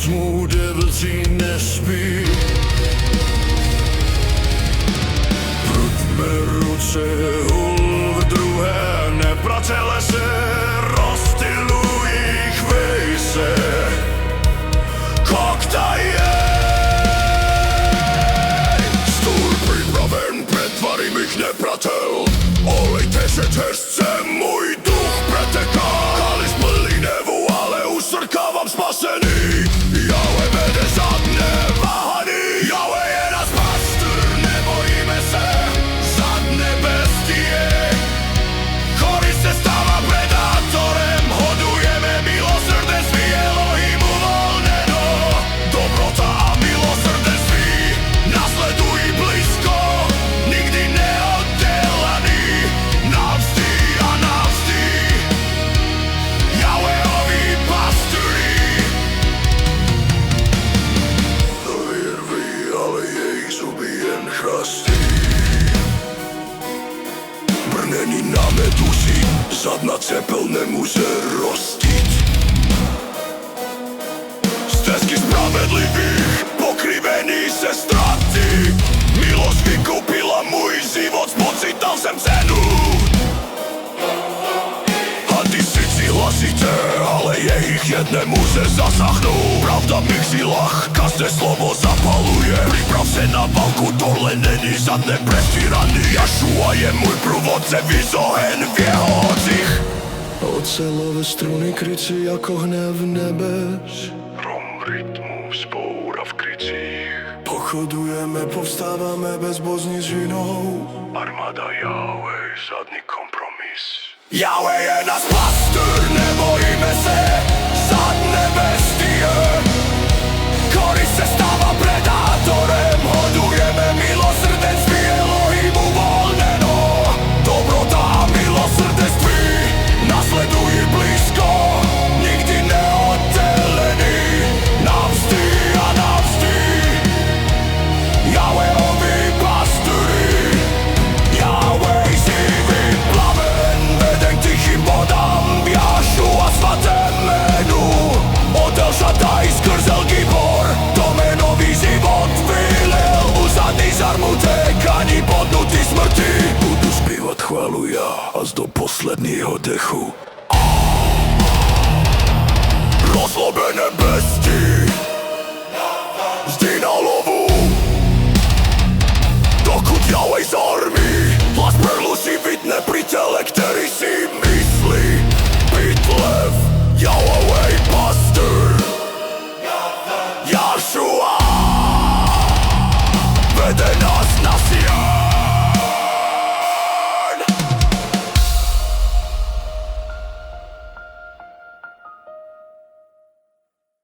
smudevelci nespí. Prutme ruce, hul v druhé, nepracele se, rozstyluj ich vejse. Koktaje! Stůl připraven, pretvarím ich nepratel. Olejte se čerstvě, můj duch preteká. Kalich plný nevu, ale usrkávám spasený. Jahve vede zadne váhaný. Jahve je nás pastor, nebojíme se. Zadne bestie. Chory se stává predátorem. Hodujeme milosrdenství, Elohim uvolneno. Dobrota a milosrdenství nasledují blízko. Nikdy neoddelaný. Navždy a navždy. Jahvehovi pastori. Vyrví, ale jejich zuby jen chrastí. Brnení na meduzi, zadna cepel nemůže rostit. Stezky spravedlivých, pokrivený se ztraty. Milost vykupila můj život, spocital jsem cenu. Hady sici hlasité, ale jejich jednému se zasáhnou. Pravda v mých silách, každé slovo zapaluje. Priprav se na válku, tohle není žádné prestýraný. Jašua je můj průvodce, víc oheň v jeho očích. Ocelové struny krycí jako hnev nebes. Rom rytmu vzpoura v krycích. Pochodujeme, povstáváme bezbozní s vinou. Armáda Jahve, žádný kompromis. Jahve je nás pastor, nebojíme se. Zadne bestie. Kory se stává predátorem. Hodujeme milosrdenství, Elohim uvolneno. Dobrota a milosrdenství nasledují blízko. Nikdy neoddelený. Navždy a navždy. Jahvehovi pastori. Jahve živý plamen, veden k tichým vodám. V Jašua svatém jménu. Od El Shaddai skrz El Gibor domenový život vylil. Uzadný zarmutek, ani podnutý smrti. Budu zpívat chválu já až do posledního dechu. Rozlobené bestie.